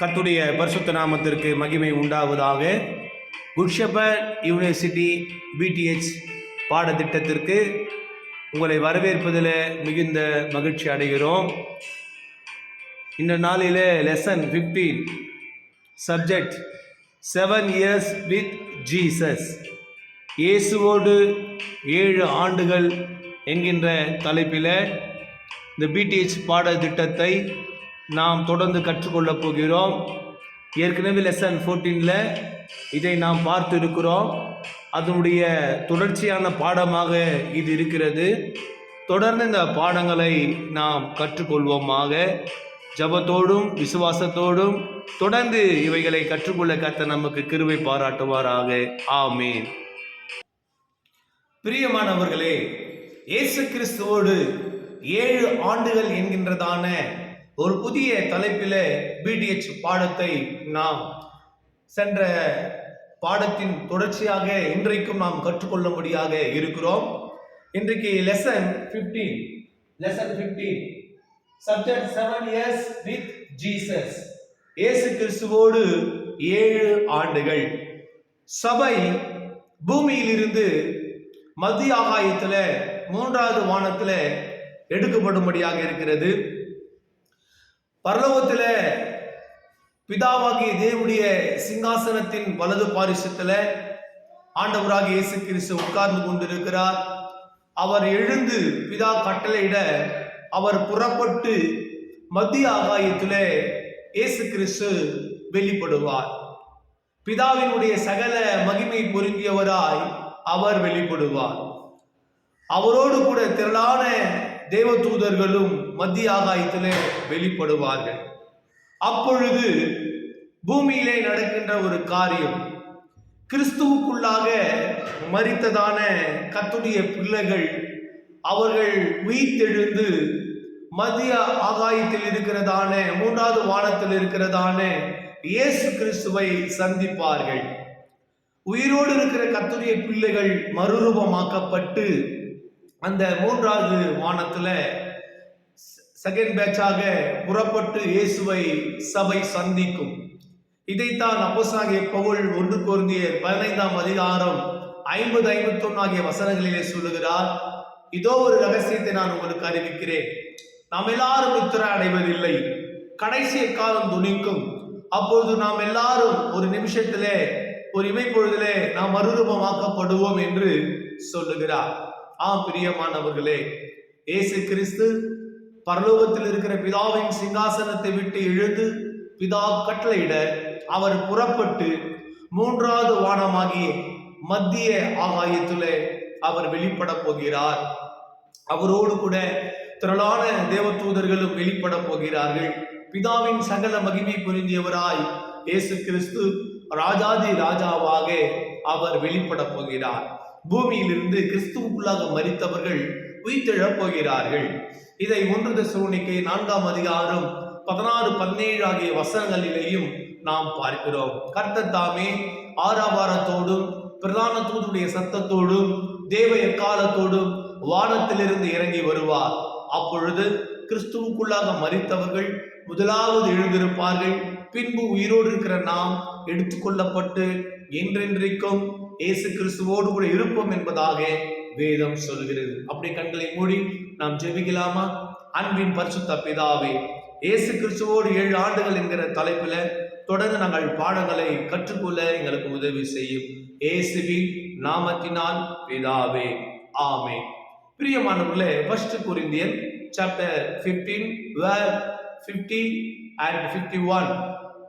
கர்த்தருடைய பரிசுத்த நாமத்திற்கு மகிமை உண்டாவதாக. குட் ஷெப்பர்ட் யூனிவர்சிட்டி பிடிஎச் பாடத்திட்டத்திற்கு உங்களை வரவேற்பதில் மிகுந்த மகிழ்ச்சி அடைகிறோம். இந்த நாளில் lesson 15 subject 7 years with Jesus, இயேசுவோடு 7 ஆண்டுகள் என்கின்ற தலைப்பில் இந்த பிடிஎச் பாடத்திட்டத்தை நாம் தொடர்ந்து கற்றுக்கொள்ளப் போகிறோம். ஏற்கனவே லெசன் 14 இதை நாம் பார்த்து இருக்கிறோம். அதனுடைய தொடர்ச்சியான பாடமாக இது இருக்கிறது. தொடர்ந்து இந்த பாடங்களை நாம் கற்றுக்கொள்வோமாக. ஜபத்தோடும் விசுவாசத்தோடும் தொடர்ந்து இவைகளை கற்றுக்கொள்ள கர்த்தர் நமக்கு கிருபை பாராட்டுவாராக. ஆமென். பிரியமானவர்களே, இயேசு கிறிஸ்துவோடு 7 ஆண்டுகள் என்கின்றதான ஒரு புதிய தலைப்பில் பிடிஎச் பாடத்தை நாம் சென்ற பாடத்தின் தொடர்ச்சியாக இன்றைக்கும் நாம் கற்றுக்கொள்ளும்படியாக இருக்கிறோம். இன்றைக்கு lesson 15 subject 7 years with Jesus, இயேசு கிறிஸ்துவோடு 7 ஆண்டுகள். சபை பூமியிலிருந்து மத்திய ஆகாயத்தில் 3வது வானத்தில் எடுக்கப்படும்படியாக இருக்கிறது. பரலோகத்தில் பிதாவாகிய தேவனுடைய சிங்காசனத்தின் வலது பாரிசத்தில் ஆண்டவராகிய இயேசு கிறிஸ்து உட்கார்ந்து கொண்டிருக்கிறார். அவர் எழுந்து பிதா கட்டளையிட அவர் புறப்பட்டு மத்திய ஆகாயத்தில் இயேசு கிறிஸ்து வெளிப்படுவார். பிதாவினுடைய சகல மகிமை பொருந்தியவராய் அவர் வெளிப்படுவார். அவரோடு கூட திரளான தேவ தூதர்களும் மத்திய ஆகாயத்திலே வெளிப்படுவார்கள். அப்பொழுது பூமியிலே நடக்கின்ற ஒரு காரியம், கிறிஸ்துவுக்குள்ளாக மரித்ததான கர்த்தருடைய பிள்ளைகள் அவர்கள் உயிர்த்தெழுந்து மத்திய ஆகாயத்தில் இருக்கிறதான 3வது வானத்தில் இருக்கிறதான இயேசு கிறிஸ்துவை சந்திப்பார்கள். உயிரோடு இருக்கிற கர்த்தருடைய பிள்ளைகள் மறுரூபமாக்கப்பட்டு அந்த 3வது வானத்துல செகண்ட் பேட்சாக புறப்பட்டு இயேசுவை சபை சந்திக்கும். இதைத்தான் அப்போஸ்தலனாகிய பவுல் 1 கொரிந்தியர் 15ஆம் அதிகாரம் 50-51 ஆகிய வசனங்களிலே சொல்லுகிறார். இதோ ஒரு ரகசியத்தை நான் உங்களுக்கு அறிவிக்கிறேன், நாம் எல்லாரும் நித்திரை அடைவதில்லை, கடைசி காலம் துணிக்கும், அப்பொழுது நாம் எல்லாரும் ஒரு நிமிஷத்திலே ஒரு இமைப்பொழுதிலே நாம் மறுரூபமாக்கப்படுவோம் என்று சொல்லுகிறார். பிரியமானவர்களே, இயேசு கிறிஸ்து பரலோகத்தில் இருக்கிற பிதாவின் சிங்காசனத்தை விட்டு எழுந்து பிதா கட்டளையிட அவர் புறப்பட்டு 3வது வானமாகிய மத்திய ஆகாயத்திலே அவர் வெளிப்பட போகிறார். அவரோடு கூட திரளான தேவதூதர்களும் வெளிப்பட போகிறார்கள். பிதாவின் சகல மகிமை புரிந்தியவராய் இயேசு கிறிஸ்து ராஜாதி ராஜாவாக அவர் வெளிப்பட போகிறார். பூமியிலிருந்து கிறிஸ்துவுக்குள்ளாக மரித்தவர்கள் உயிர்த்தெழப் போகிறார்கள். இதை 1 தெசலோனிக்கே 4ஆம் அதிகாரம் 16-17 ஆகிய வசனங்களிலேயும் நாம் பார்க்கிறோம். கர்த்தர் தாமே ஆரவாரத்தோடும் பிரதான தூதனுடைய சத்தத்தோடும் தேவ எக்காலத்தோடும் வானத்திலிருந்து இறங்கி வருவார். அப்பொழுது கிறிஸ்துவுக்குள்ளாக மரித்தவர்கள் முதலாவது எழுந்திருப்பார்கள். பின்பு உயிரோடு இருக்கிற நாம் எடுத்துக்கொள்ளப்பட்டு என்றென்றைக்கும் இயேசு கிறிஸ்துவோடு கூட இருப்போம் என்பதாக வேதம் சொல்கிறது. அப்படி கண்களை மூடி நாம் ஜெபிக்கலாமா? அன்பின் பரிசுத்த பிதாவே, இயேசு கிறிஸ்துவோடு 7 ஆண்டுகள் என்கிற தலைப்பில் தொடர்ந்து நாங்கள் பாடங்களை கற்றுக்கொள்ள எங்களுக்கு உதவி செய்யும். இயேசுவின் நாமத்தினால் பிதாவே, ஆமென். பிரியமானவர்களே, 1 கொரிந்தியர் சாப்டர் 15 verse 50 and 51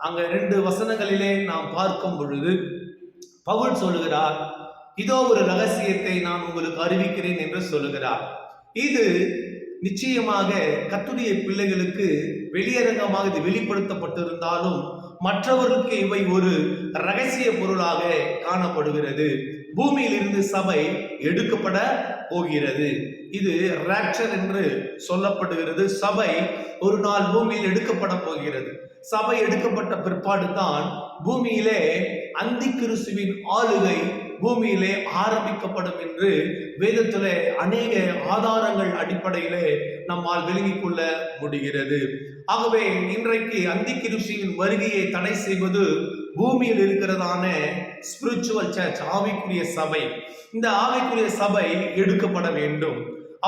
அங்க 2 வசனங்களிலே நாம் பார்க்கும் பொழுது பவுல் சொல்லுகிறார், இதோ ஒரு ரகசியத்தை நான் உங்களுக்கு அறிவிக்கிறேன் என்று சொல்லுகிறார். இது நிச்சயமாக கர்த்தருடைய பிள்ளைகளுக்கு வெளியரங்கமாக இது வெளிப்படுத்தப்பட்டிருந்தாலும் மற்றவர்களுக்கு இவை ஒரு ரகசிய பொருளாக காணப்படுகிறது. பூமியிலிருந்து சபை எடுக்கப்பட போகிறது. இது ராப்சர் என்று சொல்லப்படுகிறது. சபை ஒரு நாள் பூமியில் எடுக்கப்பட போகிறது. சபை எடுக்கப்பட்ட பிற்பாடு தான் பூமியிலே அந்தி கிறிஸ்துவின் ஆளுகை பூமியிலே ஆரம்பிக்கப்படும் என்று வேதத்திலே அநேக ஆதாரங்கள் அடிப்படையிலே நம்மால் விளங்கிக் கொள்ள முடிகிறது. ஆகவே இன்றைக்கு அந்திக்கிருஷ்ணனின் வருகையை தடை செய்வது பூமியில் இருக்கிறதான ஸ்பிரிச்சுவல் சர்ச், ஆவிக்குரிய சபை. இந்த ஆவிக்குரிய சபை எடுக்கப்பட வேண்டும்.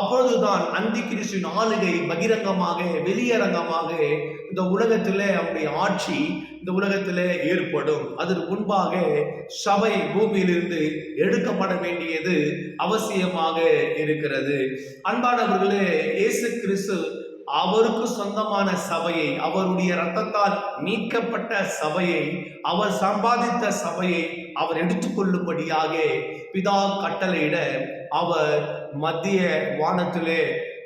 அப்பொழுதுதான் அந்திக்கிறிஸ்துவின் ஆளுகை பகிரங்கமாக, வெளியரங்கமாக இந்த உலகத்திலே அவருடைய ஆட்சி இந்த இவ்வுலகத்திலே ஏற்படும். அதற்கு முன்பாக சபை பூமியிலிருந்து எடுக்கப்பட வேண்டியது அவசியமாக இருக்கிறது. அன்பானவர்களே, இயேசு கிறிஸ்து அவருக்கு சொந்தமான சபையை, அவருடைய இரத்தத்தால் மீட்கப்பட்ட சபையை, அவர் சம்பாதித்த சபையை அவர் எடுத்துக்கொள்ளும்படியாக பிதா கட்டளையிட அவர் மத்திய வானத்திலே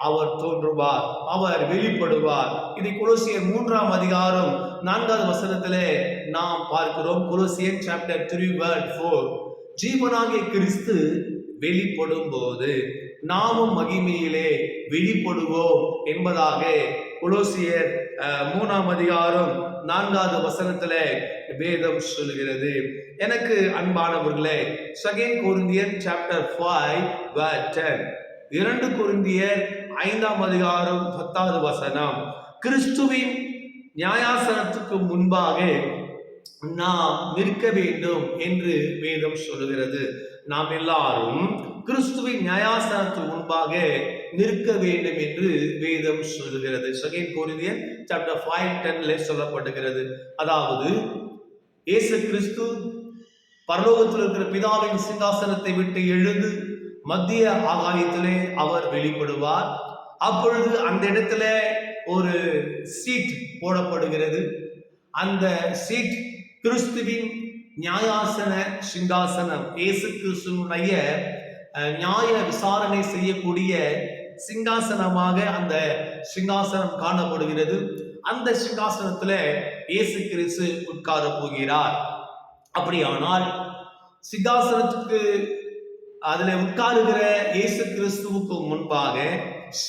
அவர் தோன்றுவார், அவர் வெளிப்படுவார். இதை கொலோசியர் 3ஆம் அதிகாரம் 4வது வசனத்திலே நாம் பார்க்கிறோம். கொலோசியர் சாப்டர் 3:4, ஜீவனாகிய கிறிஸ்து வெளிப்படும் போது நாமும் மகிமையிலே வெளிப்படுவோம் என்பதாக கொலோசியர் 3ஆம் அதிகாரம் 4வது வசனத்திலே வேதம் சொல்கிறது. எனக்கு அன்பானவர்களே, 2 கொரிந்தியர் சாப்டர் 5:10, 2 கொரிந்தியர் 5ஆம் அதிகாரம் 10வது வசனம், கிறிஸ்துவின் நியாயாசனத்துக்கு முன்பாக நாம் நிற்க வேண்டும் என்று வேதம் சொல்லுகிறது. நாம் எல்லாரும் கிறிஸ்துவின் நியாயாசனத்துக்கு முன்பாக நிற்க வேண்டும் என்று வேதம் சொல்லுகிறது. 2 கொரிந்தியர் சாப்டர் 5:10 சொல்லப்படுகிறது. அதாவது இயேசு கிறிஸ்து பரலோகத்தில் இருக்கிற பிதாவின் சிங்காசனத்தை விட்டு எழுந்து மத்திய ஆகாயத்திலே அவர் வெளிப்படுவார். அப்பொழுது அந்த இடத்துல ஒரு சீட் போடப்படுகிறது. அந்த சீட் கிறிஸ்துவின் நியாயாசன சிங்காசனம், இயேசு கிறிஸ்துவனுடைய நியாய விசாரணை செய்யக்கூடிய சிங்காசனமாக அந்த சிங்காசனம் காணப்படுகிறது. அந்த சிங்காசனத்துல இயேசு கிறிஸ்து உட்கார போகிறார். அப்படியானால் சிங்காசனத்துக்கு அதுல உட்காருகிற இயேசு கிறிஸ்துவுக்கு முன்பாக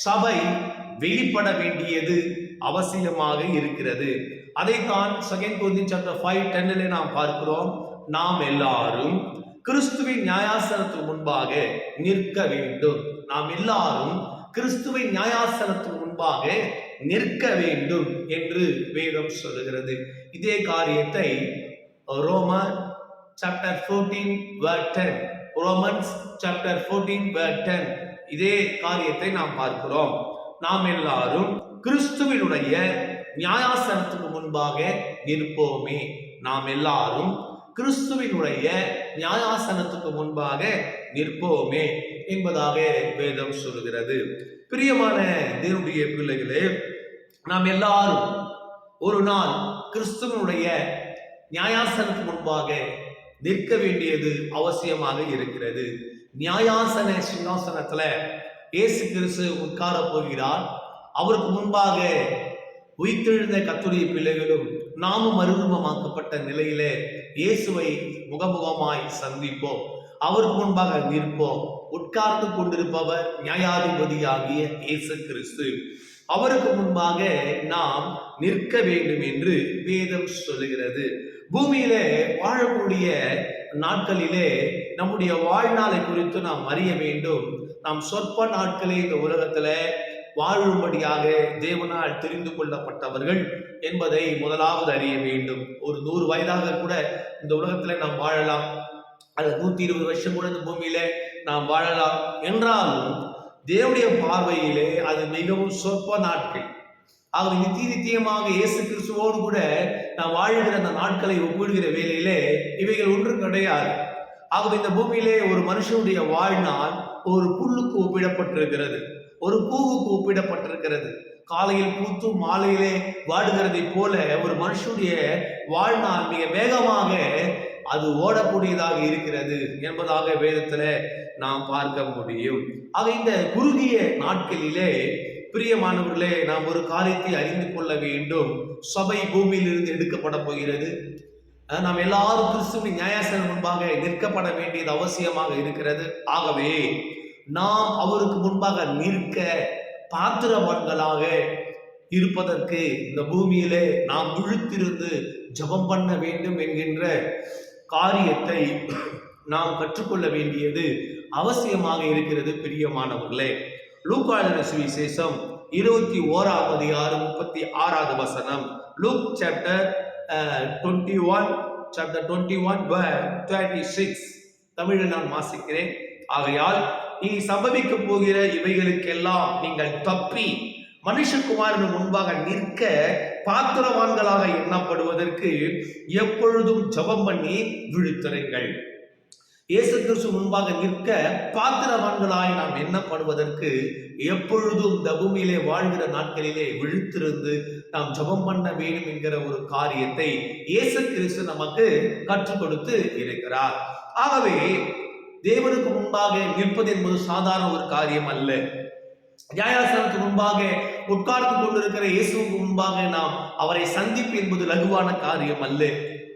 சபை வெளிப்பட வேண்டியது அவசியமாக இருக்கிறது. அதைத்தான் 2 கொரிந்தியர் சாப்டர் 5:10 நாம் பார்க்கிறோம். நாம் எல்லாரும் கிறிஸ்துவின் நியாயாசனத்துக்கு முன்பாக நிற்க வேண்டும். நாம் எல்லாரும் கிறிஸ்துவின் நியாயாசனத்துக்கு முன்பாக நிற்க வேண்டும் என்று வேதம் சொல்லுகிறது. இதே காரியத்தை ரோமர் சாப்டர் 14:10, ரோமன்ஸ் சாப்டர் 14:10 இதே காரியத்தை நாம் பார்க்கிறோம். நாம் எல்லாரும் கிறிஸ்துவினுடைய நியாயாசனத்துக்கு முன்பாக நிற்போமே. நாம் எல்லாரும் கிறிஸ்துவினுடைய நியாயாசனத்துக்கு முன்பாக நிற்போமே என்பதாக வேதம் சொல்கிறது. பிரியமான தேவனுடைய பிள்ளைகளே, நாம் எல்லாரும் ஒரு நாள் கிறிஸ்துவனுடைய நியாயாசனத்துக்கு முன்பாக நிற்க வேண்டியது அவசியமாக இருக்கிறது. நியாயாசன சிங்காசனத்துல இயேசு கிறிஸ்து உட்கார போகிறார். அவருக்கு முன்பாக உயிர்த்தெழுந்த கர்த்தருடைய பிள்ளைகளும் நாமும் மறுரூபமாக்கப்பட்ட நிலையிலே இயேசுவை முகமுகமாய் சந்திப்போம். அவருக்கு முன்பாக நிற்போம். உட்கார்ந்து கொண்டிருப்பவர் நியாயாதிபதியாகிய இயேசு கிறிஸ்து. அவருக்கு முன்பாக நாம் நிற்க வேண்டும் என்று வேதம் சொல்லுகிறது. பூமியிலே வாழக்கூடிய நாட்களிலே நம்முடைய வாழ்நாளை குறித்து நாம் அறிய வேண்டும். நாம் சொற்ப நாட்களே இந்த உலகத்துல வாழும்படியாக தேவனால் தெரிந்து கொள்ளப்பட்டவர்கள் என்பதை முதலாவது அறிய வேண்டும். ஒரு 100 வயதாக கூட இந்த உலகத்துல நாம் வாழலாம், அல்லது 120 வருஷம் கூட இந்த பூமியில நாம் வாழலாம். என்றாலும் தேவனுடைய பார்வையிலே அது மிகவும் சொற்ப நாட்கள். ஆகவே நித்தியமாக இயேசு கிறிஸ்துவோடு கூட நாம் வாழ்கிற அந்த நாட்களை ஒப்பிடுகிற வேளையிலே இவைகள் ஒன்றும் கிடையாது. ஆகவே இந்த பூமியிலே ஒரு மனுஷனுடைய வாழ்நாள் ஒரு புல்லுக்கு ஒப்பிடப்பட்டிருக்கிறது, ஒரு பூவுக்கு ஒப்பிடப்பட்டிருக்கிறது. காலையில் பூத்து மாலையிலே வாடுகிறதை போல ஒரு மனுஷனுடைய வாழ்நாள் மிக வேகமாக அது ஓடக்கூடியதாக இருக்கிறது என்பதாக வேதத்துல நாம் பார்க்க முடியும். ஆக இந்த குறுகிய நாட்களிலே பிரியமானவர்களே, நாம் ஒரு காரியத்தை அறிந்து கொள்ள வேண்டும். சபை பூமியிலிருந்து எடுக்கப்பட போகிறது. நாம் எல்லாரும் கிறிஸ்துவின் நியாயாசனம் முன்பாக நிற்கப்பட வேண்டியது அவசியமாக இருக்கிறது. ஆகவே நாம் அவருக்கு முன்பாக நிற்க பாத்திரவான்களாக இருப்பதற்கு இந்த பூமியிலே நாம் விழித்திருந்து ஜெபம் பண்ண வேண்டும் என்கின்ற காரியத்தை நாம் கற்றுக்கொள்ள வேண்டியது அவசியமாக இருக்கிறது. பிரியமானவர்களே, லூக்கா எழுதின சுவிசேஷம் 21ஆம் அதிகாரம் 36வது வசனம். லூக் சாப்டர் 21:26 தமிழில் நான் வாசிக்கிறேன். ஆகையால் இனி சம்பவிக்க போகிற இவைகளுக்கெல்லாம் நீங்கள் தப்பி மனுஷகுமாரன் முன்பாக நிற்க பாத்திரவான்களாக எண்ணப்படுவதற்கு எப்பொழுதும் ஜெபம் பண்ணி விழித்திருங்கள். இயேசு கிறிஸ்து முன்பாக நிற்க பாத்திரவான்களாய் நாம் எண்ணப்படுவதற்கு எப்பொழுதும் இந்த பூமியிலே வாழ்கிற நாட்களிலே விழித்திருந்து நாம் ஜெபம் பண்ண வேண்டும் என்கிற ஒரு காரியத்தை இயேசு கிறிஸ்து நமக்கு கற்றுக் கொடுத்து இருக்கிறார். ஆகவே தேவனுக்கு முன்பாக நிற்பது என்பது சாதாரண ஒரு காரியம் அல்ல. நியாயாசனத்துக்கு முன்பாக உட்கார்ந்து கொண்டிருக்கிற இயேசுவுக்கு முன்பாக நாம் அவரை சந்திப்பு என்பது லகுவான காரியம் அல்ல.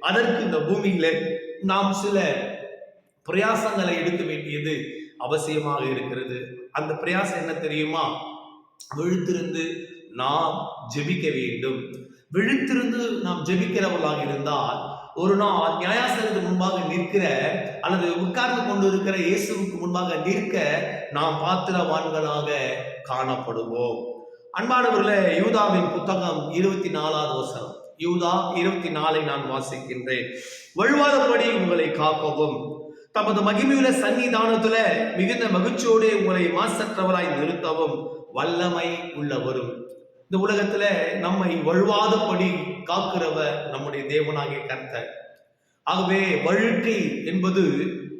அதற்கு இந்த பூமியில நாம் சில பிரயாசங்களை எடுக்க வேண்டியது அவசியமாக இருக்கிறது. அந்த பிரயாசம் என்ன தெரியுமா? விழித்திருந்து நாம் ஜெபிக்க வேண்டும். விழித்திருந்து நாம் ஜெபிக்கிறவர்களாக இருந்தால் ஒரு நாள் நியாயாசனத்துக்கு முன்பாக நிற்கிற அல்லது உட்கார்ந்து கொண்டு இருக்கிற இயேசுவுக்கு முன்பாக நிற்க நாம் பாத்திரவான்களாக காணப்படுவோம். அன்பானவர்களே, யூதாவின் புத்தகம் 24வது வசனம். யூதா 24 நான் வாசிக்கின்றேன். வழுவாதபடி உங்களை காக்கவும் தமது மகிமையுள்ள சன்னிதானத்துல மிகுந்த மகிழ்ச்சியோடு உங்களை மாசற்றவராய் நிறுத்தவும் வல்லமை உள்ளவரும். இந்த உலகத்துல நம்மை வழுவாதபடி காக்கிறவர் நம்முடைய தேவனாகிய கர்த்தர். ஆகவே வழுக்கை என்பது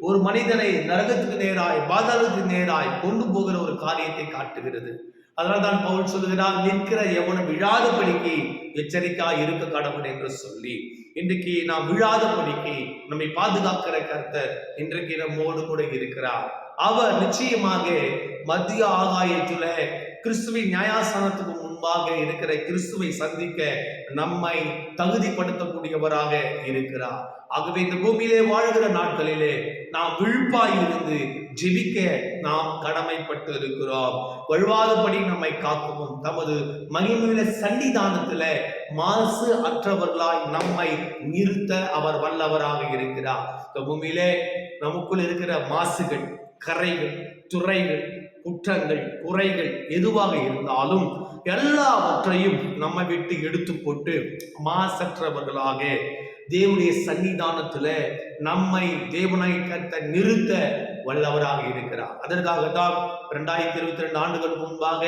ஒரு மனிதனை நரகத்துக்கு நேராய் பாதாளத்துக்கு நேராய் கொண்டு போகிற ஒரு காரியத்தை காட்டுகிறது. அதனால்தான் பவுல் சொல்லுகிறார், நிற்கிற எவனும் விழாதபடிக்கு எச்சரிக்கையாய் இருக்க கடவுள் என்று சொல்லி, இன்றைக்கு நாம் விழாதபடிக்கு நம்மை பாதுகாக்கிற கர்த்தர் இன்றைக்கு நம்மோடு கூட இருக்கிறார். அவர் நிச்சயமாக மத்திய ஆகாயத்துல கிறிஸ்துவின் நியாயாசனத்துக்கு முன்பாக இருக்கிற கிறிஸ்துவை சந்திக்க நம்மை தகுதிப்படுத்தக்கூடியவராக இருக்கிறார். ஆகவே இந்த பூமியிலே வாழ்கிற நாட்களிலே நாம் விழிப்பாய் இருந்து ஜெபிக்க நாம் கடமைப்பட்டு இருக்கிறோம். வழுவாதபடி நம்மை காக்கவும் தமது மகிமையுள்ள சன்னிதானத்துல மாசு அற்றவர்களாய் நம்மை நிறுத்த அவர் வல்லவராக இருக்கிறார். இந்த பூமியிலே நமக்குள் இருக்கிற மாசுகள், கரைகள், துறைகள், குற்றங்கள், குறைகள் எதுவாக இருந்தாலும் எல்லாவற்றையும் நம்மை விட்டு எடுத்து போட்டு மாசற்றவர்களாக தேவனுடைய சன்னிதானத்துல நம்மை தேவனாய் கர்த்தர் நிறுத்த வல்லவராக இருக்கிறார். அதற்காகத்தான் 2022 ஆண்டுகளுக்கு முன்பாக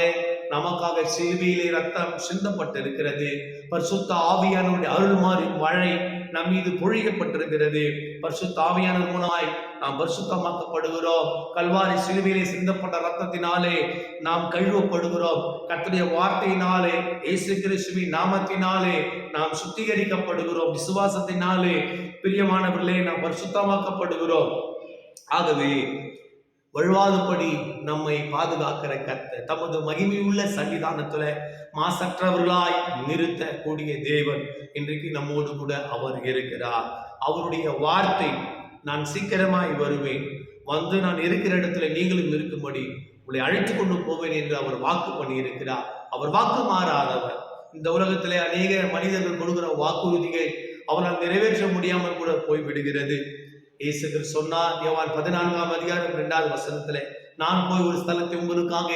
நமக்காக சிலுவையிலே ரத்தம் சிந்தப்பட்டிருக்கிறது. பரிசுத்த ஆவியானவருடைய அருள்மாரின் மழை நம் மீது பொழியப்பட்டிருக்கிறது. பரிசுத்த ஆவியானவர் மூலமாய் நாம் பரிசுத்தமாக்கப்படுகிறோம். கல்வாரி சிலுவையிலே சிந்தப்பட்ட ரத்தத்தினாலே நாம் கழுவப்படுகிறோம். கர்த்தருடைய வார்த்தையினாலே, இயேசு கிறிஸ்துவின் நாமத்தினாலே நாம் சுத்திகரிக்கப்படுகிறோம். விசுவாசத்தினாலே பிரியமானவர்களே நாம் பரிசுத்தமாக்கப்படுகிறோம். ஆகவே வழுவாதபடி நம்மை பாதுகாக்கிற கர்த்தர் தமது மகிமையுள்ள சன்னிதானத்துல மாசற்றவர்களாய் நிறுத்த கூடிய தேவன் இன்றைக்கு நம்மோடு கூட அவர் இருக்கிறார். அவருடைய வார்த்தை, நான் சீக்கிரமாய் வருவேன், வந்து நான் இருக்கிற இடத்துல நீங்களும் இருக்கும்படி உங்களை அழைத்து கொண்டு போவேன் என்று அவர் வாக்கு பண்ணி இருக்கிறார். அவர் வாக்கு மாறாதவர். இந்த உலகத்திலே அநேக மனிதர்கள் கொடுக்கிற வாக்குறுதிகள் அவரால் நிறைவேற்ற முடியாமல் கூட போய்விடுகிறது. இயேசு கிறிஸ்து சொன்னார், யோவான் 14ஆம் அதிகாரம் 2வது வசனத்துல, நான் போய் ஒரு ஸ்தலத்தை உங்களுக்காக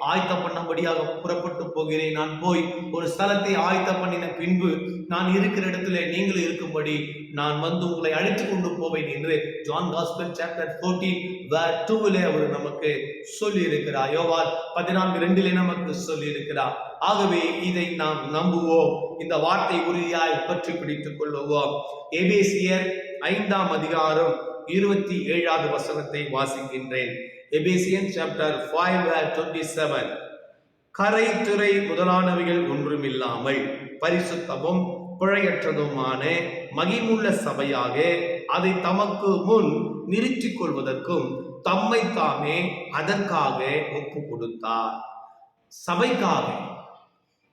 ஆயத்த பண்ணும்படியாக புறப்பட்டு போகிறேன். நான் போய் ஒரு ஸ்தலத்தை ஆயத்த பண்ணின பின்பு நான் இருக்கிற இடத்துல நீங்களும் இருக்கும்படி நான் வந்து உங்களை அழைத்து கொண்டு போவேன் என்று ஜான் காஸ்பல் சாப்டர் 14:2 அவர் நமக்கு சொல்லி இருக்கிறார். யோவான் 14:2 நமக்கு சொல்லி இருக்கிறார். ஆகவே இதை நாம் நம்புவோம். இந்த வார்த்தை உறுதியாய் பற்றி பிடித்துக் கொள்ளுவோம். எபேசியர் 5ஆம் அதிகாரம் 27வது வசனத்தை வாசிக்கின்றேன். Ephesian chapter 5:27. கரை துறை முதலானவைகள் ஒன்றுமில்லாமல் பரிசுத்தமும் பிழையற்றதுமான மகிமுள்ள சபையாக அதை தமக்கு முன் நிறுத்திக் கொள்வதற்கும் தம்மை தாமே அதற்காக ஒப்பு கொடுத்தார். சபைக்காக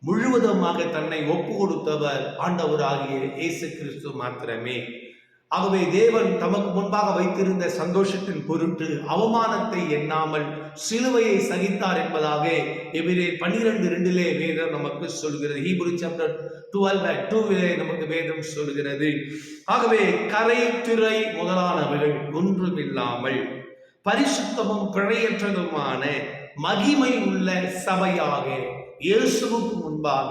முழுவதுமாக தன்னை ஒப்பு கொடுத்தவர் ஆண்டவராகிய இயேசு கிறிஸ்து மாத்திரமே. ஆகவே தேவன் தமக்கு முன்பாக வைத்திருந்த சந்தோஷத்தின் பொருட்டு அவமானத்தை எண்ணாமல் சிலுவையை சகித்தார் என்பதாக எபிரேயர் 12:2 வேதம் நமக்கு சொல்கிறது. ஹீப்ரு சாப்டர் 12:2 நமக்கு வேதம் சொல்கிறது. ஆகவே கரை திரை முதலானவைகள் ஒன்றுமில்லாமல் பரிசுத்தமும் பிழையற்றதுமான மகிமை உள்ள சபையாக இயேசுவுக்கு முன்பாக,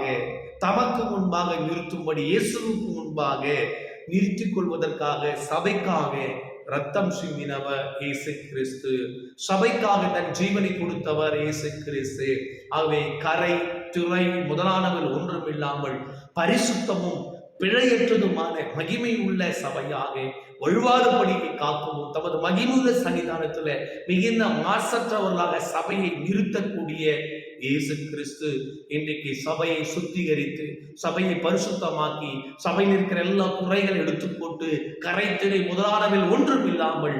தமக்கு முன்பாக நிறுத்தும்படி இயேசுவுக்கு முன்பாக நிறுத்திக் கொள்வதற்காக சபைக்காக ரத்தம் சிந்தினவர் இயேசு கிறிஸ்து. சபைக்காக தன் ஜீவனை கொடுத்தவர் இயேசு கிறிஸ்து. ஆகவே கரை திரை முதலானவர் ஒன்றும் இல்லாமல் பரிசுத்தமும் பிழையற்றதுமான மகிமை உள்ள சபையாக வழுவாதபடி காக்கவும் தமது மகிமுள்ள சன்னிதானத்துல மிகுந்த மாசற்றவர்களாக சபையை நிறுத்தக்கூடிய இயேசு கிறிஸ்து இன்றைக்கு சபையை சுத்திகரித்து சபையை பரிசுத்தமாக்கி சபையில் இருக்கிற எல்லா குறைகளை எடுத்து போட்டு கரைத்திரை முதலானவில் ஒன்றும் இல்லாமல்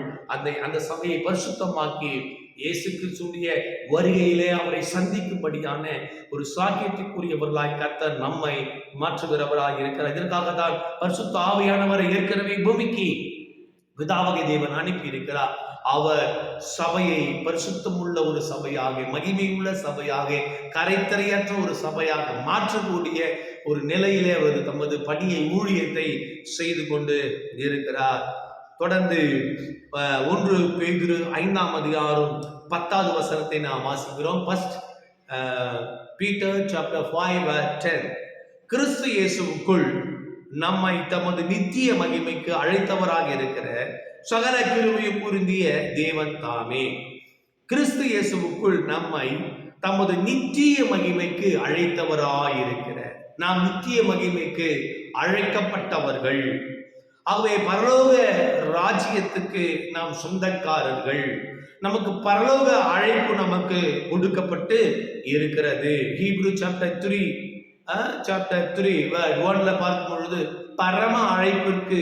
அந்த சபையை பரிசுத்தமாக்கி இயேசு கிறிஸ்துடைய வருகையிலே அவரை சந்திக்கும்படியான ஒரு சாக்கியத்துக்குரியவர்களாய் கர்த்தர் நம்மை மாற்றுகிறவராய் இருக்கிறார். இதற்காக தான் பரிசுத்த ஆவியானவரை ஏற்கனவே பூமிக்கு பிதாவாகிய தேவன் அனுப்பி இருக்கிறார். அவர் சபையை பரிசுத்தம் உள்ள ஒரு சபையாக, மகிமை உள்ள சபையாக, கரைத்தறையற்ற ஒரு சபையாக மாற்றக்கூடிய ஒரு நிலையிலே அவர் தமது பணியை ஊழியத்தை செய்து கொண்டு இருக்கிறார். தொடர்ந்து 1 பேதுரு 5ஆம் அதிகாரம் 10வது வசனத்தை நாம் வாசிக்கிறோம். First Peter chapter 5:10. கிறிஸ்து இயேசுவுக்குள் நம்மை தமது நித்திய மகிமைக்கு அழைத்தவராக இருக்கிற சகல கிருபையும் பொருந்திய தேவன் தாமே. கிறிஸ்து இயேசுவுக்குள் நம்மை தமது நித்திய மகிமைக்கு அழைத்தவராயிருக்கிற நாம் நித்திய மகிமைக்கு அழைக்கப்பட்டவர்கள். ஆகவே பரலோக ராஜ்யத்துக்கு நாம் சொந்தக்காரர்கள். நமக்கு பரலோக அழைப்பு நமக்கு கொடுக்கப்பட்டு இருக்கிறது. ஹீப்ரு சாப்டர் 3:1 பார்க்கும் பொழுது பரம அழைப்பிற்கு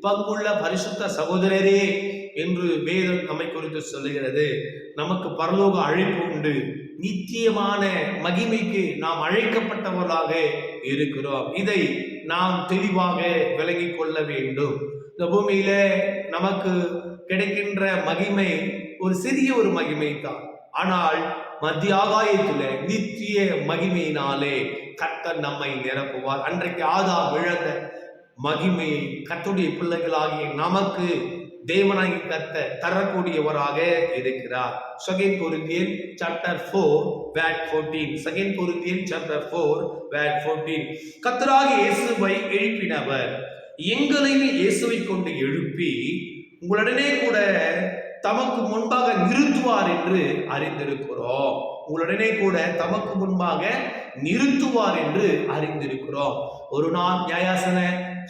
பங்குள்ள பரிசுத்த சகோதரரே என்று வேதம் நம்மை குறித்து சொல்லுகிறது. நமக்கு பரலோக அழைப்பு உண்டு. நித்தியமான மகிமைக்கு நாம் அழைக்கப்பட்டவர்களாக இருக்கிறோம். இதை நாம் தெளிவாக விளங்கிக் கொள்ள வேண்டும். இந்த பூமியில நமக்கு கிடைக்கின்ற மகிமை ஒரு சிறிய ஒரு மகிமை தான். ஆனால் மத்திய ஆகாயத்துல நித்திய மகிமையினாலே கர்த்தர் நம்மை நிரப்புவார். அன்றைக்கு ஆதாம் இழந்த மகிமையை கர்த்தருடைய பிள்ளைகளாகிய நமக்கு தேவனாகி கர்த்தர் தரக்கூடியவராக இருக்கிறார். 2 கொரிந்தியர் சாப்டர் 4:14. 2 கொரிந்தியர் சாப்டர் 4:14. கர்த்தராகிய இயேசுவை எழுப்பினவர் எங்களையும் இயேசுவை கொண்டு எழுப்பி உங்களுடனே கூட தமக்கு முன்பாக நிறுத்துவார் என்று அறிந்திருக்கிறோம். உங்களுடனே கூட தமக்கு முன்பாக நிறுத்துவார் என்று அறிந்திருக்கிறோம். ஒரு நாள் நியாயாசன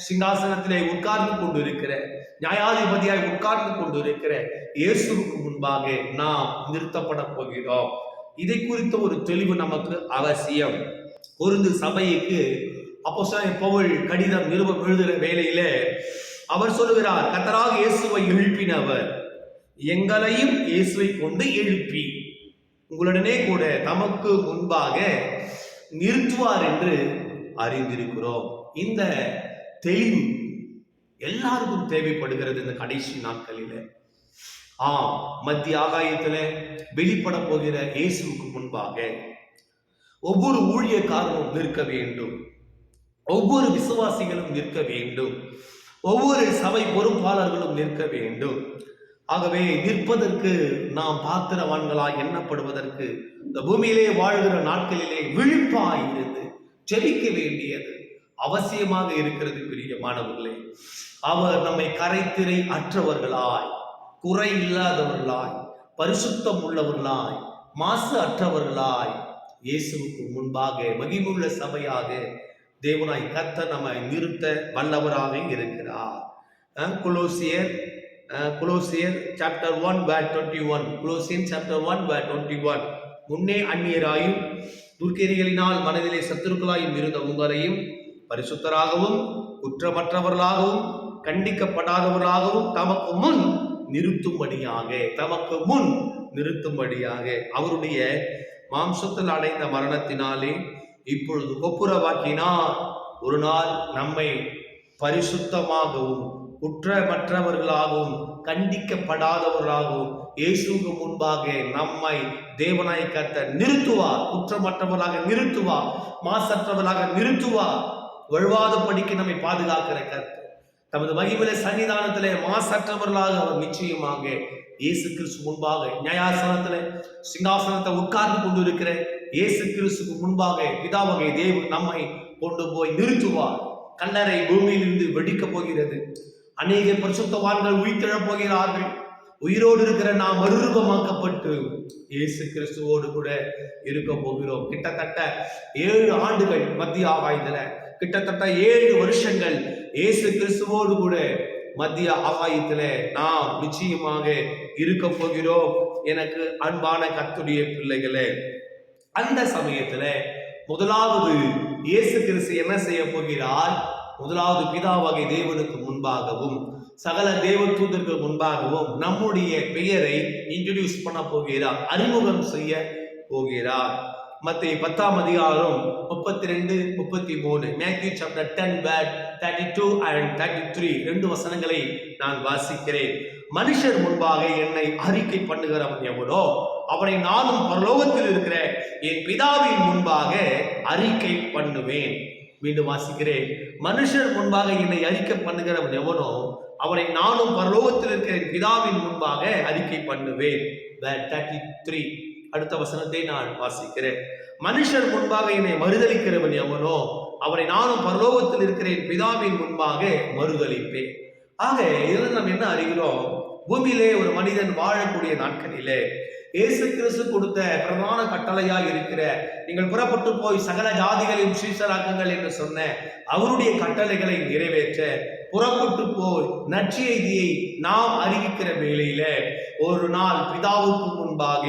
சிங்காசனத்திலே உட்கார்ந்து கொண்டு இருக்கிற நியாயாதிபதியாய் உட்கார்ந்து கொண்டு இருக்கிற இயேசுவுக்கு முன்பாக நாம் நிறுத்தப்பட போகிறோம். இதை குறித்த ஒரு தெளிவு நமக்கு அவசியம். கொரிந்து சபைக்கு அப்போஸ்தலன் பவுல் கடிதம் எழுதுகிற வேளையில அவர் சொல்லுகிறார், கர்த்தராகிய இயேசுவை எழுப்பினவர் எங்களையும் இயேசுவை கொண்டு எழுப்பி உங்களுடனே கூட தமக்கு முன்பாக நிறுத்துவார் என்று அறிந்திருக்கிறோம். இந்த தெளிவு எல்லாருக்கும் தேவைப்படுகிறது இந்த கடைசி நாட்களில. மத்திய ஆகாயத்துல வெளிப்பட போகிற இயேசுவுக்கு முன்பாக ஒவ்வொரு ஊழியக்காரனும் நிற்க வேண்டும். ஒவ்வொரு விசுவாசிகளும் நிற்க வேண்டும். ஒவ்வொரு சபை பொறுப்பாளர்களும் நிற்க வேண்டும். ஆகவே நிற்பதற்கு நாம் பாத்திரவான்களாய் எண்ணப்படுவதற்கு இந்த பூமியிலே வாழ்கிற நாட்களிலே விழிப்பாய் இருந்து ஜெபிக்க வேண்டியது அவசியமாக இருக்கிறது. பிரியமானவர்களே, அவர் நம்மை கரைத்திரை அற்றவர்களாய், குறை இல்லாதவர்களாய், பரிசுத்தம் உள்ளவர்களாய், மாசு அற்றவர்களாய் இயேசுவுக்கு முன்பாக மகிமுள்ள சபையாக தேவனாய் கர்த்தர் நம்மை நிறுத்த வல்லவராக இருக்கிறார். கொலோசியர் சாப்டர் 1:21. Colossian chapter 1:21. முன்னே அந்நியராயும் துர்க்கெரிகளினால் மனதிலே சத்துருக்களாயும் இருந்த உங்களையும் பரிசுத்தராகவும் குற்றமற்றவர்களாகவும் கண்டிக்கப்படாதவர்களாகவும் தமக்கு முன் நிறுத்தும்படியாக அவருடைய மாம்சத்தில் அடைந்த மரணத்தினாலே இப்பொழுது ஒப்புரவாக்கினார். ஒரு நாள் நம்மை பரிசுத்தமாகவும் குற்றமற்றவர்களாகவும் கண்டிக்கப்படாதவர்களாகவும் இயேசுவுக்கு முன்பாக நம்மை தேவனாய் கர்த்தர் நிறுத்துவார். குற்றமற்றவர்களாக நிறுத்துவார், மாசற்றவர்களாக நிறுத்துவார். வழுவாத படிக்கு நம்மை பாதுகாக்கிற கர்த்தர், தமது மகிமையில சன்னிதானத்திலே மாசற்றவர்களாக அவர் நிச்சயமாக இயேசு கிறிஸ்து முன்பாக நியாயாசனத்திலே சிங்காசனத்தை உட்கார்ந்து கொண்டிருக்கிற இயேசு கிறிஸ்துக்கு முன்பாக பிதாவாகிய தேவன் நம்மை கொண்டு போய் நிறுத்துவார். கல்லறை பூமியிலிருந்து வெடிக்கப் போகிறது. அநேக பரிசுத்தவான்கள் உயிர்த்தெழப் போகிறார்கள். உயிரோடு இருக்கிற நாம் மறுரூபமாக்கப்பட்டு இயேசு கிறிஸ்துவோடு கூட இருக்க போகிறோம். கிட்டத்தட்ட 7 ஆண்டுகள் மத்திய ஆகாயத்துல, கிட்டத்தட்ட 7 வருஷங்கள் இயேசு கிறிஸ்துவோடு கூட மத்திய ஆகாயத்துல நாம் நிச்சயமாக இருக்க போகிறோம். எனக்கு அன்பான கர்த்தருடைய பிள்ளைகளே, அந்த சமயத்துல முதலாவது இயேசு கிறிஸ்து என்ன செய்ய போகிறார்? முதலாவது பிதாவாகிய தேவனுக்கு முன்பாகவும் சகல தேவ தூதர்கள் முன்பாகவும் நம்முடைய பெயரை இன்ட்ரோடியூஸ் பண்ண போகிறார், அறிமுகம் செய்ய போகிறார். மத்தேயு 10ஆம் அதிகாரம் 32, 33, மேத்யூ சாப்டர் 10 verse 32 and 33 2 வசனங்களை நான் வாசிக்கிறேன். மனுஷர் முன்பாக என்னை அறிக்கை பண்ணுகிறவன் எவனோ அவனை நானும் பரலோகத்தில் இருக்கிற என் பிதாவின் முன்பாக அறிக்கை பண்ணுவேன். மீண்டும் வாசிக்கிறேன். மனுஷர் முன்பாக என்னை அறிக்கை பண்ணுகிறவன் எவனோ அவனை நானும் பரலோகத்தில் இருக்கிற என் பிதாவின் முன்பாக அறிக்கை பண்ணுவேன். verse 33 அடுத்த வசனத்தை நான் வாசிக்கிறேன். மனுஷர் முன்பாக என்னை மறுதலிக்கிறவன் எவனோ அவனை நானும் பரலோகத்தில் இருக்கிறேன் பிதாவின் முன்பாக மறுதலிப்பேன். ஆக இதில் நாம் என்ன அறிகிறோம்? பூமியிலே ஒரு மனிதன் வாழக்கூடிய நாட்களிலே இயேசு கிறிஸ்து கொடுத்த பிரதான கட்டளையாக இருக்கிற நீங்கள் புறப்பட்டு போய் சகல ஜாதிகளையும் சீஷராக்குங்கள் என்று சொன்ன அவருடைய கட்டளைகளை நிறைவேற்ற புறப்பட்டு போய் நற்செய்தியை நாம் அறிவிக்கிற வேளையில ஒரு நாள் பிதாவுக்கு முன்பாக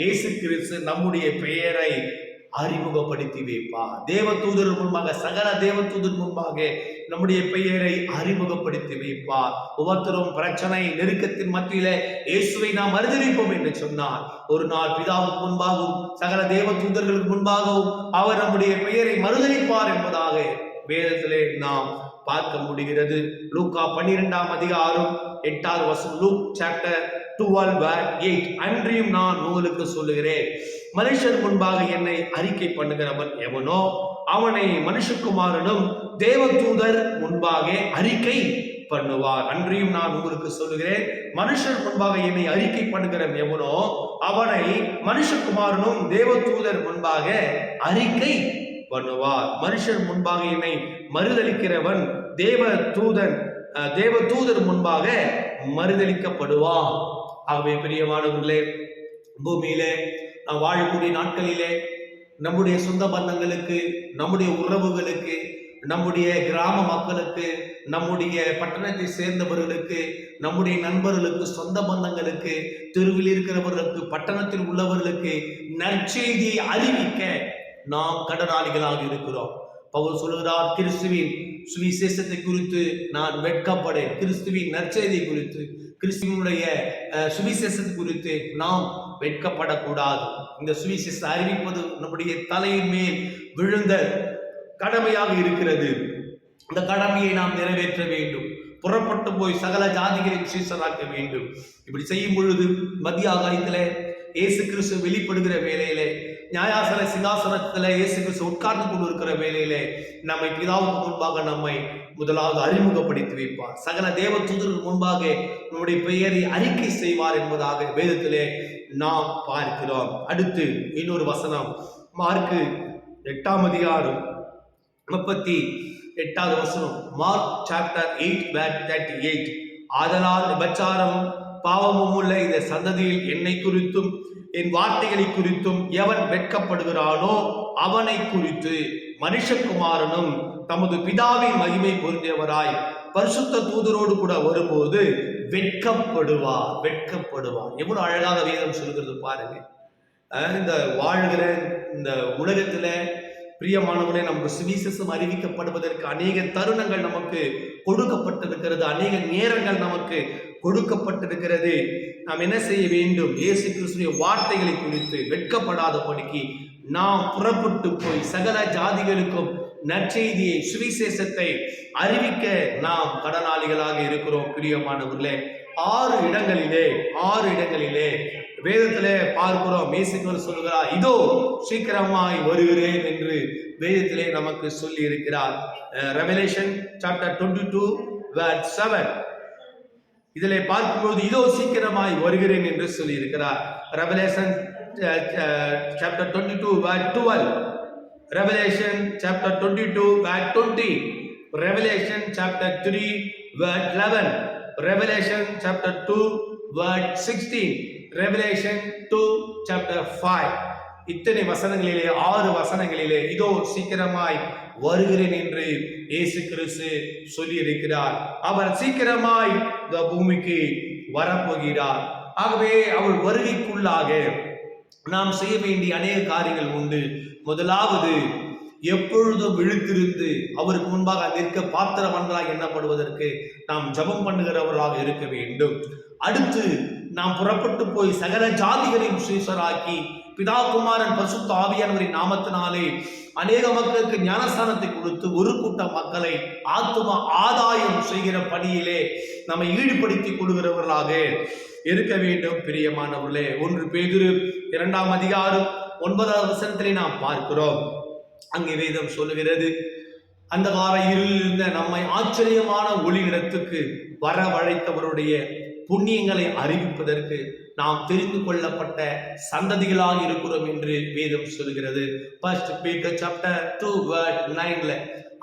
இயேசு கிறிஸ்து நம்முடைய பெயரை அறிமுகப்படுத்தி வைப்பார். தேவ தூதர் முன்பாக, சகல தேவ தூதர் முன்பாக நம்முடைய பெயரை அறிமுகப்படுத்தி வைப்பார். ஒவ்வொருத்தரும் பிரச்சனை நெருக்கத்தின் மத்தியில இயேசுவை நாம் மறுதலிப்போம் என்று சொன்னார். ஒரு நாள் பிதாவுக்கு முன்பாகவும் சகல தேவ தூதர்களுக்கு முன்பாகவும் அவர் நம்முடைய பெயரை மறுதலிப்பார் என்பதாக வேதத்திலே நாம் பார்க்க முடிகிறது. லூக்கா 12ஆம் அதிகாரம் 8வது வசனம், லூக் சாப்டர் 12 verse 8, அன்றியும் நான் உங்களுக்கு சொல்லுகிறேன், மனுஷர் முன்பாக என்னை அறிக்கை பண்ணுகிறவன் எவனோ அவனை மனுஷகுமாரனும் தேவதூதர் முன்பாக அறிக்கை பண்ணுவார். அன்றியும் நான் உங்களுக்கு சொல்லுகிறேன், மனுஷர் முன்பாக என்னை அறிக்கை பண்ணுகிறவன் எவனோ அவனை மனுஷகுமாரனும் தேவதூதர் முன்பாக அறிக்கை பண்ணுவார். மனுஷர் முன்பாக என்னை மறுதலிக்கிறவன் தேவதூதர் முன்பாக மறுதலிக்கப்படுவார். ஆகவே பிரியமானவர்களே, பூமியிலே நாம் வாழக்கூடிய நாட்களிலே நம்முடைய சொந்த பந்தங்களுக்கு, நம்முடைய உறவுகளுக்கு, நம்முடைய கிராம மக்களுக்கு, நம்முடைய பட்டணத்தை சேர்ந்தவர்களுக்கு, நம்முடைய நண்பர்களுக்கு, சொந்த பந்தங்களுக்கு, தெருவில் இருக்கிறவர்களுக்கு, பட்டணத்தில் உள்ளவர்களுக்கு நற்செய்தியை அறிவிக்க நாம் கடனாளிகளாக இருக்கிறோம். பவுல் சொல்கிறார், கிறிஸ்துவின் சுவிசேஷத்தை குறித்து நான் வெட்கப்படேன். கிறிஸ்துவின் நற்செய்தி குறித்து, கிறிஸ்துவனுடைய சுவிசேஷத்தை குறித்து நாம் வெட்கப்படக்கூடாது. இந்த சுவிசேஷத்தை அறிவிப்பது நம்முடைய தலையின் மேல் விழுந்த கடமையாக இருக்கிறது. இந்த கடமையை நாம் நிறைவேற்ற வேண்டும். புறப்பட்டு போய் சகல ஜாதிகளையும் சீஷராக்க வேண்டும். இப்படி செய்யும் பொழுது மத்திய ஆகாயத்திலே இயேசு கிறிஸ்து வெளிப்படுகிற வேளையிலே, நியாயாசன சிங்காசனத்திலே இயேசு கிறிஸ்து உட்கார்ந்து கொண்டு இருக்கிற வேளையிலே நம்மை பிதாவுக்கு முன்பாக நம்மை முதலாவது அறிமுகப்படுத்தி வைப்பார். சகல தேவ தூதருக்கு முன்பாக நம்முடைய பெயரை அறிக்கை செய்வார் என்பதாக வேதத்திலே நாம் பார்க்கிறோம். அடுத்து இன்னொரு வசனம், மார்க்கு 8ஆம் அதிகாரம் 38வது வசனம், மார்க் சாப்டர் 8 verse 38, ஆதலால் விபச்சாரம் பாவமும் உள்ள இந்த சந்ததியில் என்னை குறித்தும் என் வார்த்தைகளை குறித்தும் எவன் வெட்கப்படுகிறானோ அவனை குறித்து மனுஷகுமாரனும் தமது பிதாவின் மகிமை பொருந்தியவராய் பரிசுத்த தூதரோடு கூட வரும்போது வெட்கப்படுவார். எவ்வளவு அழகாக வேதம் சொல்கிறது பாருங்க. இந்த வாழ்கிற இந்த உலகத்துல பிரியமானவர்களே, நமக்கு சுவிசேஷம் அறிவிக்கப்படுவதற்கு அநேக தருணங்கள் நமக்கு கொடுக்கப்பட்டிருக்கிறது, அநேக நேரங்கள் நமக்கு கொடுக்கப்பட்டிருக்கிறது. நாம் என்ன செய்ய வேண்டும்? இயேசு கிறிஸ்துவின் வார்த்தைகளை குறித்து வெட்கப்படாதபடிக்கு நாம் புறப்பட்டு போய் சகல ஜாதிகளுக்கும் நற்செய்தியை, சுவிசேஷத்தை அறிவிக்க நாம் கடனாளிகளாக இருக்கிறோம். பிரியமானவர்களே, 6 இடங்களிலே வேதத்திலே பார்க்கிறோம். இயேசு சொல்கிறார், இதோ சீக்கிரமாய் வருகிறேன் என்று வேதத்திலே நமக்கு சொல்லி இருக்கிறார். Revelation chapter 22 verse 7. இதிலே பார்க்கும்போது இதோ சீக்கிரமாய் வருகிறேன் என்று சொல்லி இருக்கிறார். Revelation chapter 22 verse 12, Revelation chapter 22 verse 20, Revelation chapter 3 verse 11, Revelation chapter 2 verse 16, Revelation 2 chapter 5. இத்தனை வசனங்களிலே 6 வசனங்களிலே இதோ சீக்கிரமாய் வருகிறேன் என்று இயேசு கிறிஸ்து சொல்லி இருக்கிறார். அவர் சீக்கிரமாய் இந்த பூமிக்கு வரப்போகிறார். ஆகவே அவர் வருகைக்குள்ளாக நாம் செய்ய வேண்டிய அநேக காரியங்கள் உண்டு. முதலாவது, எப்பொழுதும் விழித்திருந்து அவருக்கு முன்பாக நிற்க பாத்திரவான்களாக எண்ணப்படுவதற்கு நாம் ஜெபம் பண்ணுகிறவர்களாக இருக்க வேண்டும். அடுத்து, நாம் புறப்பட்டு போய் சகல ஜாதிகளையும் சீஷராக்கி பிதா குமாரன் பரிசுத்த ஆவியானவரின் நாமத்தினாலே அநேக மக்களுக்கு ஞானஸ்தானத்தை கொடுத்து ஒரு கூட்டம் மக்களை ஆத்தும ஆதாயம் செய்கிற பணியிலே நம்மை ஈடுபடுத்திக் கொள்கிறவர்களாக இருக்க வேண்டும். பிரியமானவர்களே, 1 பேதுரு 2ஆம் அதிகாரம் 9வது வசனத்திலே நாம் பார்க்கிறோம். அங்கே வேதம் சொல்லுகிறது, அந்தகார இருளில் இருந்த நம்மை ஆச்சரியமான ஒளியிடத்துக்கு வரவழைத்தவருடைய புண்ணியங்களை அறிவிப்பதற்கு நாம் தெரிந்து கொள்ளப்பட்ட சந்ததிகளாக இருக்கிறோம் என்று வேதம் சொல்கிறது. 1 Peter chapter 2 verse 9ல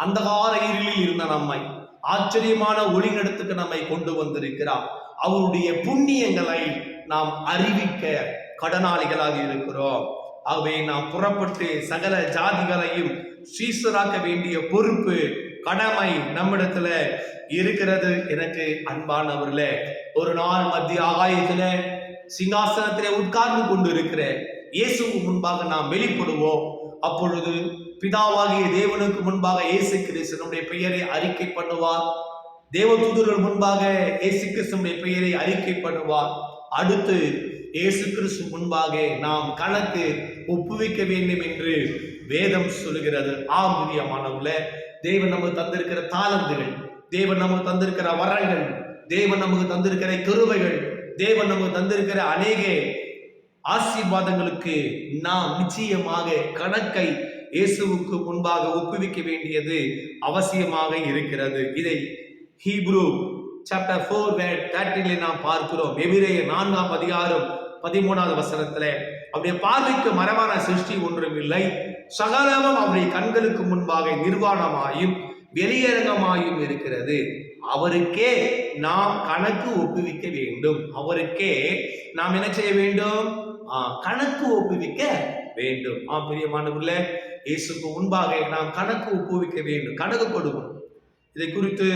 அந்தகார இருளில் இருந்த நம்மை ஆச்சரியமான ஒளியிடத்துக்கு நம்மை கொண்டு வந்திருக்கிறார். அவருடைய புண்ணியங்களை நாம் அறிவிக்க கடனாளிகளாக இருக்கிறோம். ஆகவே நாம் புறப்பட்டு சகல ஜாதிகளையும் சீஷராக்க வேண்டிய பொறுப்பு, கடமை நம்மிடத்துல இருக்கிறது. எனக்கு அன்பானவர்களே, ஒரு நாள் மத்திய ஆகாயத்துல சிங்காசனத்திலே உட்கார்ந்து கொண்டு இருக்கிற இயேசுக்கு முன்பாக நாம் வெளிப்படுவோம். அப்பொழுது பிதாவாகிய தேவனுக்கு முன்பாக இயேசு கிறிஸ்துவினுடைய பெயரை அறிக்கை பண்ணுவார். தேவதூதர்கள் முன்பாக இயேசு கிறிஸ்துவினுடைய பெயரை அறிக்கை பண்ணுவார். அடுத்து இயேசு கிறிஸ்து முன்பாக நாம் கணக்கு ஒப்புவிக்க வேண்டும் என்று வேதம் சொல்லுகிறது. பிரியமானவர்களே, தேவன் நமக்கு தந்திருக்கிற தாளந்துகள், தேவன் நமக்கு தந்திருக்கிற வரங்கள், தேவன் நமக்கு தந்திருக்கிற கிருபைகள், தேவன் நமக்கு தந்திருக்கிற அநேக ஆசீர்வாதங்களுக்கு நாம் நிச்சயமாக கணக்கை இயேசுவுக்கு முன்பாக ஒப்புவிக்க வேண்டியது அவசியமாக இருக்கிறது. இதை ஹீப்ரூ chapter 4 verse 13 நாம் பார்க்கிறோம். எபிரேயர் 4ஆம் அதிகாரம் 13வது வசனத்துல, அவருடைய பார்வைக்கு மறைவான சிருஷ்டி ஒன்றும் இல்லை, சகலமும் அவருடைய கண்களுக்கு முன்பாக நிர்வாணமாயும் வெளியரங்கமாயும் இருக்கிறது, அவருக்கே நாம் கணக்கு ஒப்புவிக்க வேண்டும். அவருக்கே நாம் என்ன செய்ய வேண்டும்? கணக்கு ஒப்புவிக்க வேண்டும். பிரியமானவர்களே, இயேசுக்கு முன்பாக நாம் கணக்கு ஒப்புவிக்க வேண்டும், கணக்கு கொடுக்கணும். இதை குறித்து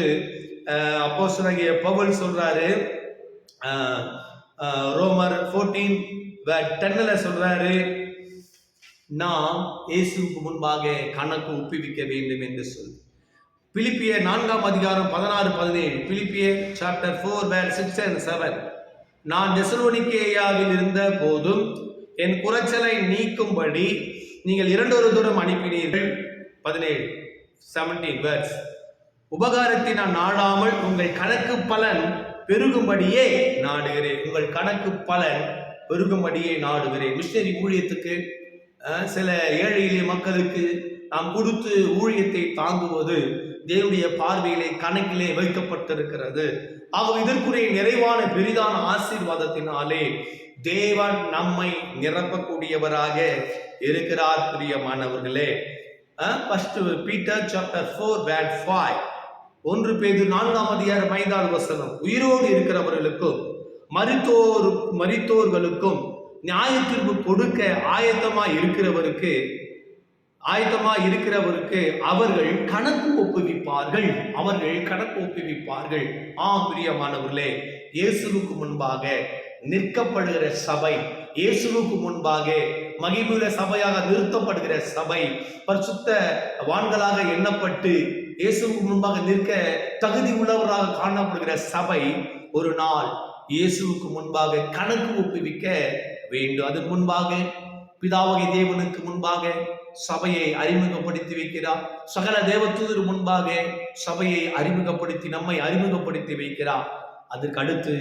அப்போஸ்தலனாகிய பவுல் சொல்றாரு. ரோமர் 14:10 சொல்றாரு, நாம் இயேசுக்கு முன்பாக கணக்கு ஒப்புவிக்க வேண்டும் என்று சொல்லி. பிலிப்பியர் 4ஆம் அதிகாரம் 16-17, பிலிப்பியர் chapter 4 verse 6 and 7, நான் தெசலோனிக்கேயாவில் இருந்த போதும் என் குறைச்சலை நீக்கும்படி நீங்கள் 2 தூரம் அனுப்பினீர்கள். 17 verse, உபகாரத்தை நான் நாடாமல் உங்கள் கணக்கு பலன் பெருகும்படியே நாடுகிறேன். உங்கள் கணக்கு பலன் பெருகும்படியே நாடுகிறேன். மிஷனரி ஊழியத்துக்கு, சில ஏழை எளிய மக்களுக்கு நாம் கொடுத்து ஊழியத்தை தாங்குவது தேவனுடைய பார்வையிலே கணக்கிலே வைக்கப்பட்டிருக்கிறது. ஆகவே இதற்குரிய நிறைவான பெரிதான ஆசீர்வாதத்தினாலே தேவன் நம்மை நிரப்பக்கூடியவராக இருக்கிறார். பிரியமானவர்களே, 1 Peter chapter 4 verse 5, 1 பேதுரு 4ஆம் அதிகாரம் 5வது வசனம், உயிரோடு இருக்கிறவர்களுக்கும் மரித்தோர்களுக்கும் நியாயத்தீர்ப்பு கொடுக்க ஆயத்தமாய் இருக்கிறவருக்கு அவர்கள் கணக்கு ஒப்புவிப்பார்கள். பிரியமானவர்களே, இயேசுவுக்கு முன்பாக நிற்கப்படுகிற சபை, இயேசுவுக்கு முன்பாக மகிமையுள்ள சபையாக நிறுத்தப்படுகிற சபை, பரிசுத்த வான்களாக எண்ணப்பட்டு இயேசுவுக்கு முன்பாக நிற்க தகுதி உள்ளவராக காணப்படுகிற சபை ஒரு நாள் இயேசுவுக்கு முன்பாக கணக்கு ஒப்புவிக்க வேண்டும். அதற்கு முன்பாக பிதாவாகிய தேவனுக்கு முன்பாக சபையை அறிமுகப்படுத்தி வைக்கிறார். சகல தேவதூதர் முன்பாக சபையை அறிமுகப்படுத்தி நம்மை அறிமுகப்படுத்தி வைக்கிறார். அதற்கு அடுத்து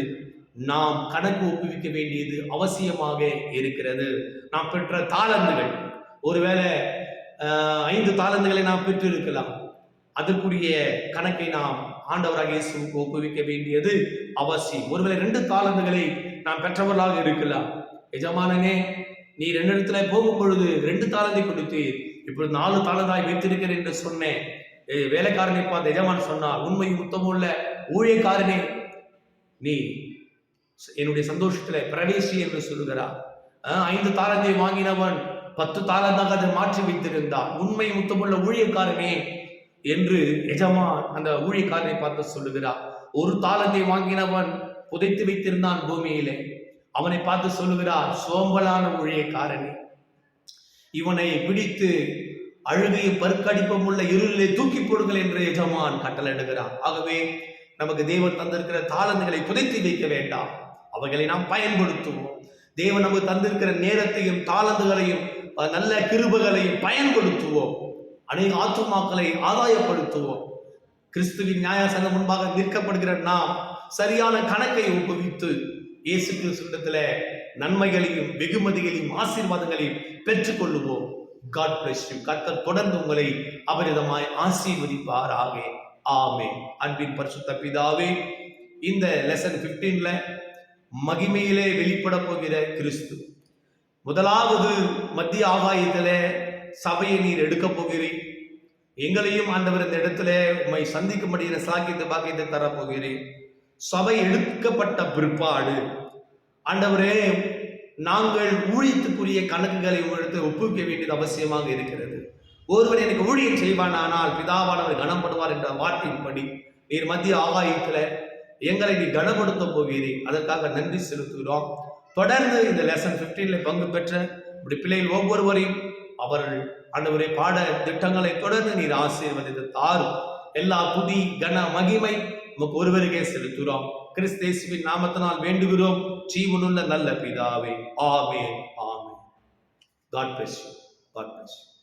நாம் கணக்கு ஒப்புவிக்க வேண்டியது அவசியமாக இருக்கிறது. நாம் பெற்ற தாளந்துகள், ஒருவேளை 5 தாளந்துகளை நாம் பெற்று இருக்கலாம். அதற்குரிய கணக்கை நாம் ஆண்டவராக இயேசுவுக்கு ஒப்புவிக்க வேண்டியது அவசியம். ஒருவேளை 2 தாலந்துகளை நாம் பெற்றவர்களாக இருக்கலாம். எஜமானனே, நீ 2 இடத்துல போகும் பொழுது 2 தாலந்தை கொடுத்தீர், இப்பொழுது 4 தாலந்தாய் வைத்திருக்கிறேன் என்று சொன்னேன். வேலைக்காரனை பார்த்து எஜமான் சொன்னார், உண்மையும் உத்தமுள்ள ஊழியக்காரனே, நீ என்னுடைய சந்தோஷத்துல பிரவேசி என்று சொல்லுகிறார். 5 தாலந்தை வாங்கினவன் 10 தாலந்தாக அதை மாற்றி வைத்திருந்தான். உண்மை முத்தமுள்ள ஊழியக்காரனே என்று எஜமான் அந்த ஊழியக்காரனை பார்த்து சொல்லுகிறார். 1 தாலந்தை வாங்கினவன் புதைத்து வைத்திருந்தான் பூமியிலே. அவனை பார்த்து சொல்லுகிறார், சோம்பலான ஊழியக்காரனே, இவனை பிடித்து அழுகையும் பற்கடிப்பும் உள்ள இருளிலே தூக்கி போடுங்கள் என்று எஜமான் கட்டளையிடுகிறார். ஆகவே நமக்கு தேவன் தந்திருக்கிற தாளந்துகளை புதைத்து வைக்க வேண்டாம், அவைகளை நாம் பயன்படுத்துவோம். தேவன் நமக்கு தந்திருக்கிற நேரத்தையும் தாளந்துகளையும் நல்ல கிருபைகளையும் பயன்படுத்துவோம். அநேக ஆத்துமாக்களை ஆதாயப்படுத்துவோம். கிறிஸ்துவின் நியாயசங்கம் முன்பாக நிற்கப்படுகிற நாம் சரியான கணக்கை ஒப்புவித்து இயேசு கிறிஸ்துவிடத்துல நன்மைகளையும் வெகுமதிகளையும் ஆசீர்வாதங்களையும் பெற்றுக் கொள்ளுவோம். God bless you. கர்த்தர் தொடர்ந்து உங்களை அபரிதமாய் ஆசீர்வதிப்பாராக. ஆமென். அன்பின் பரிசுத்த பிதாவே, இந்த லெசன் 15ல மகிமையிலே வெளிப்பட போகிற கிறிஸ்து, முதலாவது மத்திய ஆகாயத்தில சபையை நீர் எடுக்க போகிறேன். எங்களையும் ஆண்டவர் இந்த இடத்துல உம்மை சந்திக்கும்படியான சாக்கியத்தை பாக்கியத்தை தரப்போகிறேன். சபை எடுக்கப்பட்ட பிற்பாடு ஆண்டவரே, நாங்கள் ஊழியத்துக்குரிய கணக்குகளை உங்களிடத்தில் ஒப்புவிக்க வேண்டியது அவசியமாக இருக்கிறது. ஒருவர் எனக்கு ஊழியம் செய்வானால் பிதாவானவர் கனப்படுவார் என்ற வார்த்தையின்படி நீர் மத்திய ஆகாயத்துல எங்களை நீ கனப்படுத்த போகிறேன். அதற்காக நன்றி செலுத்துகிறோம். தொடர்ந்து இந்த லெசன் 15ல பங்கு பெற்ற இப்படி பிள்ளைகள் ஒவ்வொருவரையும் அவர்கள் ஆண்டவரே பாட திட்டங்களை தொடர்ந்து நீர் ஆசீர்வதித்து தாரும். எல்லா துதி கன மகிமை நமக்கு ஒருவருக்கே செலுத்துகிறோம். கிறிஸ்து இயேசுவின் நாமத்தினால் வேண்டுகிறோம் ஜீவனுள்ள நல்ல பிதாவே. ஆமென். ஆமென். God bless you. God bless you.